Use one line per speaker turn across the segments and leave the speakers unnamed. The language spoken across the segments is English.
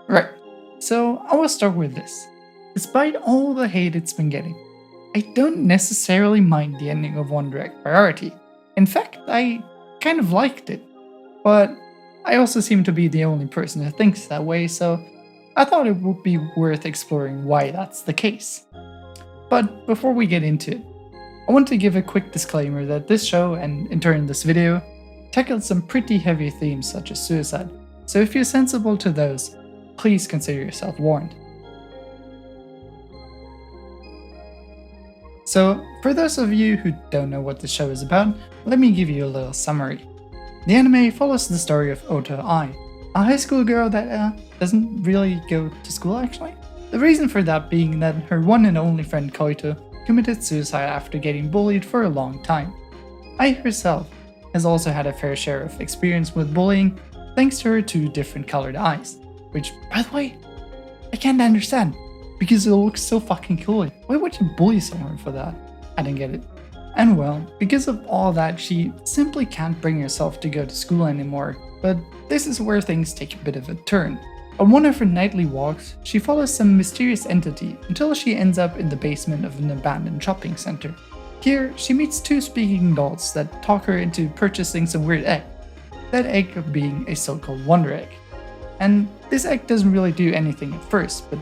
Right, so I will start with this. Despite all the hate it's been getting, I don't necessarily mind the ending of One Direct Priority. In fact, I kind of liked it, but I also seem to be the only person who thinks that way, so I thought it would be worth exploring why that's the case. But before we get into it, I want to give a quick disclaimer that this show, and in turn this video, tackled some pretty heavy themes such as suicide, so if you're sensible to those, please consider yourself warned. So, for those of you who don't know what the show is about, let me give you a little summary. The anime follows the story of Ota Ai, a high school girl that doesn't really go to school actually. The reason for that being that her one and only friend Koito committed suicide after getting bullied for a long time. Ai herself has also had a fair share of experience with bullying thanks to her two different colored eyes, which, by the way, I can't understand because it looks so fucking cool. Why would you bully someone for that? I didn't get it. And well, because of all that, she simply can't bring herself to go to school anymore, but this is where things take a bit of a turn. On one of her nightly walks, she follows some mysterious entity until she ends up in the basement of an abandoned shopping center. Here, she meets two speaking dolls that talk her into purchasing some weird egg, that egg being a so-called Wonder Egg. And this egg doesn't really do anything at first, but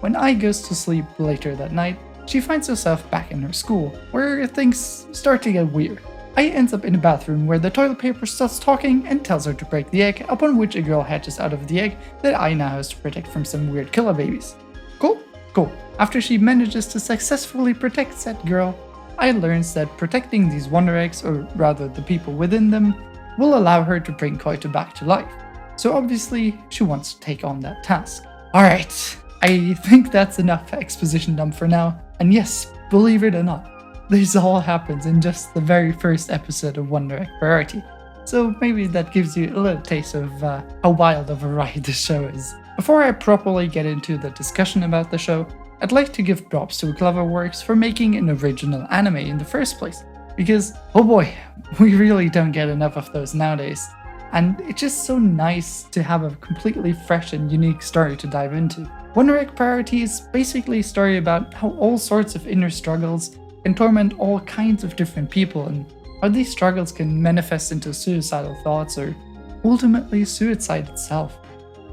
when Ai goes to sleep later that night, she finds herself back in her school, where things start to get weird. Ai ends up in a bathroom where the toilet paper starts talking and tells her to break the egg, upon which a girl hatches out of the egg that Ai now has to protect from some weird killer babies. Cool? Cool. After she manages to successfully protect said girl, Ai learns that protecting these Wonder Eggs, or rather the people within them, will allow her to bring Koito back to life. So obviously, she wants to take on that task. Alright, I think that's enough exposition dump for now, and yes, believe it or not, this all happens in just the very first episode of One Direct Priority, so maybe that gives you a little taste of how wild of a ride this show is. Before I properly get into the discussion about the show, I'd like to give props to Cleverworks for making an original anime in the first place, because, oh boy, we really don't get enough of those nowadays. And it's just so nice to have a completely fresh and unique story to dive into. One Direct Priority is basically a story about how all sorts of inner struggles can torment all kinds of different people, and how these struggles can manifest into suicidal thoughts or ultimately suicide itself.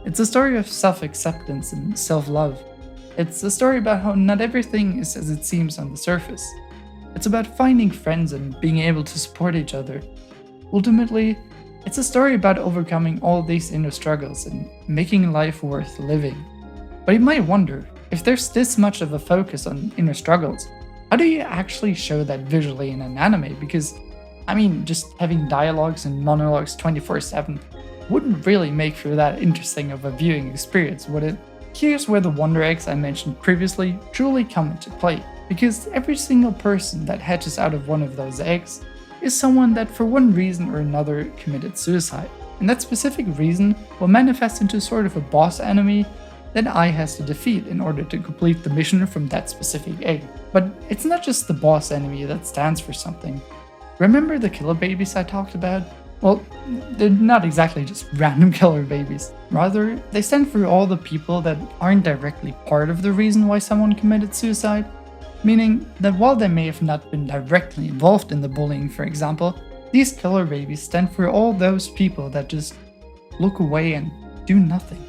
It's a story of self-acceptance and self-love. It's a story about how not everything is as it seems on the surface. It's about finding friends and being able to support each other. Ultimately, it's a story about overcoming all these inner struggles and making life worth living. But you might wonder, if there's this much of a focus on inner struggles, how do you actually show that visually in an anime? Because, I mean, just having dialogues and monologues 24/7 wouldn't really make for that interesting of a viewing experience, would it? Here's where the Wonder Eggs I mentioned previously truly come into play, because every single person that hatches out of one of those eggs is someone that for one reason or another committed suicide, and that specific reason will manifest into sort of a boss enemy that Ai has to defeat in order to complete the mission from that specific egg. But it's not just the boss enemy that stands for something. Remember the killer babies I talked about? Well, they're not exactly just random killer babies. Rather, they stand for all the people that aren't directly part of the reason why someone committed suicide. Meaning that while they may have not been directly involved in the bullying, for example, these killer babies stand for all those people that just look away and do nothing.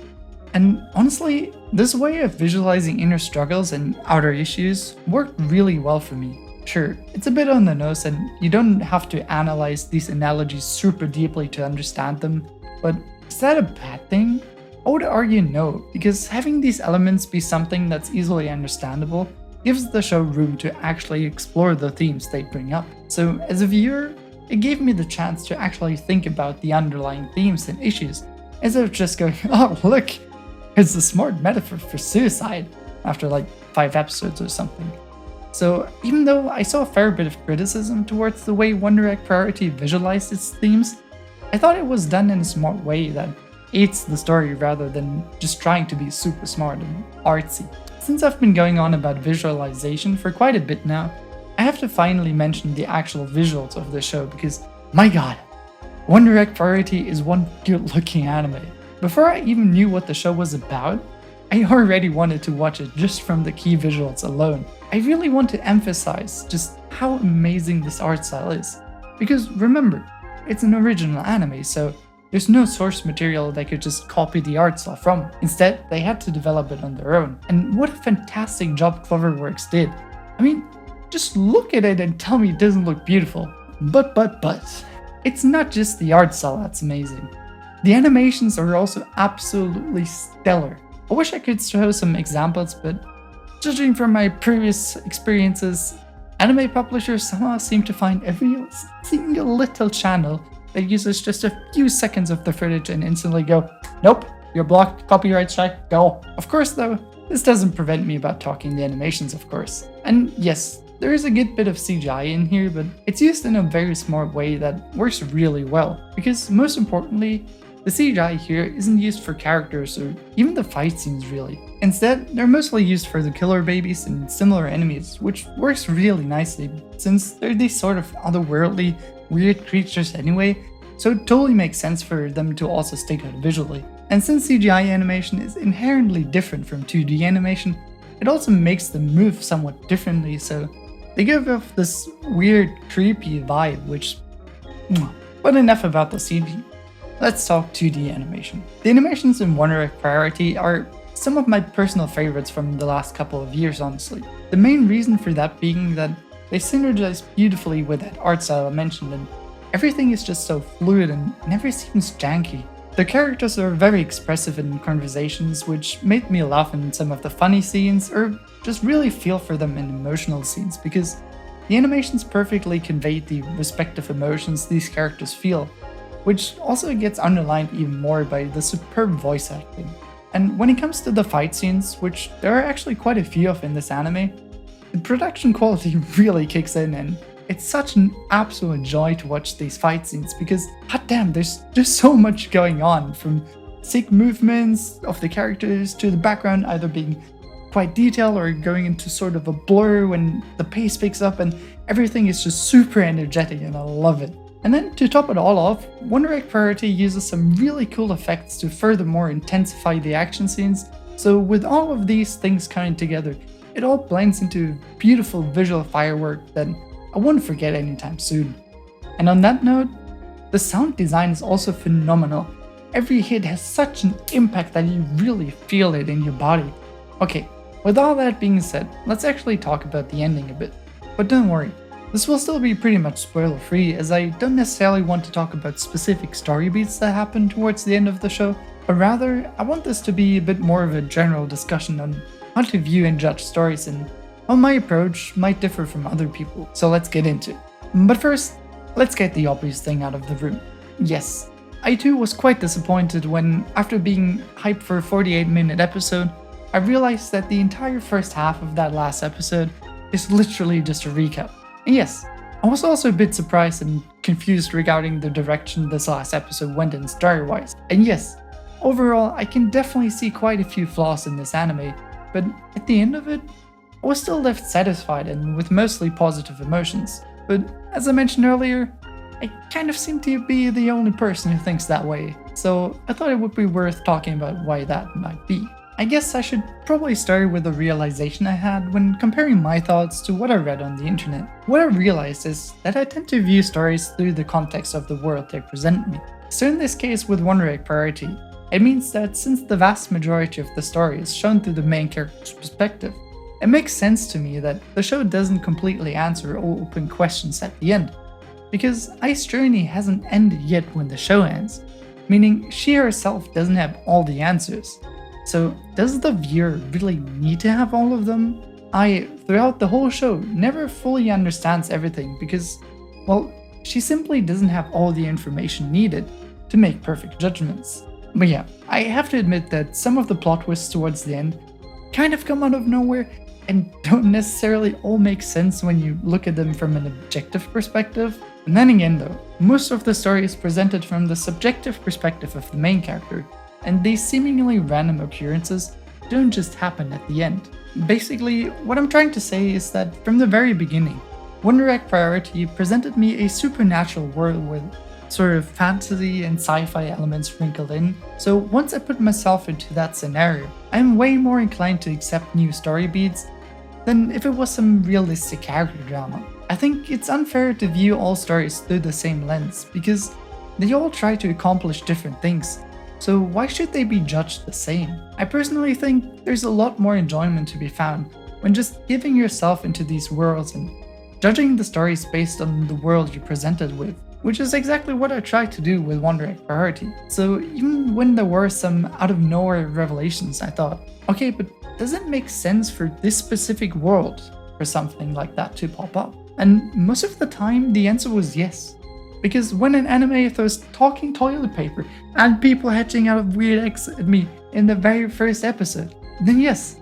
And honestly, this way of visualizing inner struggles and outer issues worked really well for me. Sure, it's a bit on the nose and you don't have to analyze these analogies super deeply to understand them, but is that a bad thing? I would argue no, because having these elements be something that's easily understandable gives the show room to actually explore the themes they bring up. So as a viewer, it gave me the chance to actually think about the underlying themes and issues, instead of just going, oh look, it's a smart metaphor for suicide, after like 5 episodes or something. So even though I saw a fair bit of criticism towards the way One Direct Priority visualized its themes, I thought it was done in a smart way that aids the story rather than just trying to be super smart and artsy. Since I've been going on about visualization for quite a bit now, I have to finally mention the actual visuals of the show because, my god, One Direct Priority is one good looking anime. Before I even knew what the show was about, I already wanted to watch it just from the key visuals alone. I really want to emphasize just how amazing this art style is. Because remember, it's an original anime, so there's no source material they could just copy the art style from. Instead, they had to develop it on their own. And what a fantastic job Cloverworks did. I mean, just look at it and tell me it doesn't look beautiful. But, it's not just the art style that's amazing. The animations are also absolutely stellar. I wish I could show some examples, but judging from my previous experiences, anime publishers somehow seem to find every single little channel that uses just a few seconds of the footage and instantly go, nope, you're blocked, copyright strike, go. Of course though, this doesn't prevent me about talking the animations, of course. And yes, there is a good bit of CGI in here, but it's used in a very smart way that works really well. Because most importantly, the CGI here isn't used for characters or even the fight scenes really. Instead, they're mostly used for the killer babies and similar enemies, which works really nicely since they're these sort of otherworldly, weird creatures anyway, so it totally makes sense for them to also stick out visually. And since CGI animation is inherently different from 2D animation, it also makes them move somewhat differently, so they give off this weird, creepy vibe, which... But enough about the CG. Let's talk 2D animation. The animations in Wonder Priority are some of my personal favorites from the last couple of years, honestly. The main reason for that being that they synergize beautifully with that art style I mentioned, and everything is just so fluid and never seems janky. The characters are very expressive in conversations, which made me laugh in some of the funny scenes, or just really feel for them in emotional scenes, because the animations perfectly convey the respective emotions these characters feel, which also gets underlined even more by the superb voice acting. And when it comes to the fight scenes, which there are actually quite a few of in this anime, the production quality really kicks in, and it's such an absolute joy to watch these fight scenes because, goddamn, there's just so much going on, from sick movements of the characters to the background either being quite detailed or going into sort of a blur when the pace picks up, and everything is just super energetic and I love it. And then to top it all off, Wonder Egg Priority uses some really cool effects to furthermore intensify the action scenes, so with all of these things coming together, it all blends into beautiful visual firework that I won't forget anytime soon. And on that note, the sound design is also phenomenal. Every hit has such an impact that you really feel it in your body. Okay, with all that being said, let's actually talk about the ending a bit. But don't worry, this will still be pretty much spoiler free, as I don't necessarily want to talk about specific story beats that happen towards the end of the show, but rather I want this to be a bit more of a general discussion on how to view and judge stories and how my approach might differ from other people, so let's get into it. But first, let's get the obvious thing out of the room. Yes, I too was quite disappointed when, after being hyped for a 48-minute episode, I realized that the entire first half of that last episode is literally just a recap. And yes, I was also a bit surprised and confused regarding the direction this last episode went in story-wise. And yes, overall I can definitely see quite a few flaws in this anime, but at the end of it, I was still left satisfied and with mostly positive emotions. But as I mentioned earlier, I kind of seem to be the only person who thinks that way, so I thought it would be worth talking about why that might be. I guess I should probably start with a realization I had when comparing my thoughts to what I read on the internet. What I realized is that I tend to view stories through the context of the world they present me. So in this case with Wonder Egg Priority, it means that since the vast majority of the story is shown through the main character's perspective, it makes sense to me that the show doesn't completely answer all open questions at the end, because Ice's journey hasn't ended yet when the show ends, meaning she herself doesn't have all the answers. So does the viewer really need to have all of them? I, throughout the whole show, never fully understands everything because, well, she simply doesn't have all the information needed to make perfect judgments. But yeah, I have to admit that some of the plot twists towards the end kind of come out of nowhere and don't necessarily all make sense when you look at them from an objective perspective. And then again though, most of the story is presented from the subjective perspective of the main character, and these seemingly random occurrences don't just happen at the end. Basically, what I'm trying to say is that from the very beginning, Wonder Egg Priority presented me a supernatural world with sort of fantasy and sci-fi elements sprinkled in, so once I put myself into that scenario, I'm way more inclined to accept new story beats than if it was some realistic character drama. I think it's unfair to view all stories through the same lens, because they all try to accomplish different things, so why should they be judged the same? I personally think there's a lot more enjoyment to be found when just giving yourself into these worlds and judging the stories based on the world you're presented with, which is exactly what I tried to do with Wonder Egg Priority. So even when there were some out of nowhere revelations, I thought, okay, but does it make sense for this specific world for something like that to pop up? And most of the time, the answer was yes. Because when an anime throws talking toilet paper and people hatching out of weird eggs at me in the very first episode, then yes,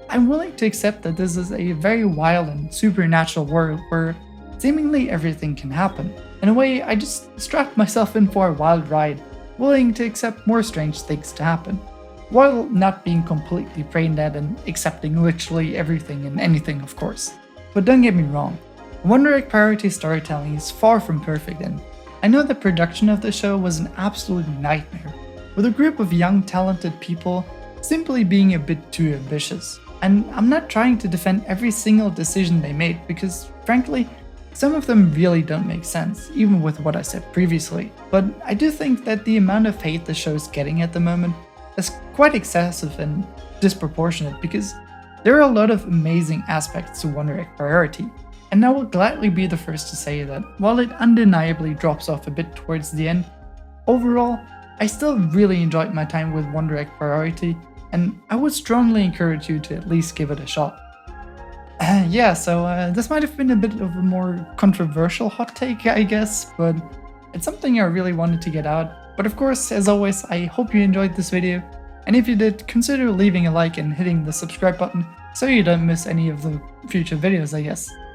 I'm willing to accept that this is a very wild and supernatural world where seemingly everything can happen. In a way, I just strapped myself in for a wild ride, willing to accept more strange things to happen, while not being completely brain dead and accepting literally everything and anything, of course. But don't get me wrong, Wonder Egg Priority storytelling is far from perfect, and I know the production of the show was an absolute nightmare, with a group of young talented people simply being a bit too ambitious. And I'm not trying to defend every single decision they made, because frankly, some of them really don't make sense, even with what I said previously. But I do think that the amount of hate the show's getting at the moment is quite excessive and disproportionate, because there are a lot of amazing aspects to Wonder Egg Priority. And I will gladly be the first to say that while it undeniably drops off a bit towards the end, overall, I still really enjoyed my time with Wonder Egg Priority, and I would strongly encourage you to at least give it a shot. So this might have been a bit of a more controversial hot take, I guess, but it's something I really wanted to get out. But of course, as always, I hope you enjoyed this video, and if you did, consider leaving a like and hitting the subscribe button so you don't miss any of the future videos, I guess.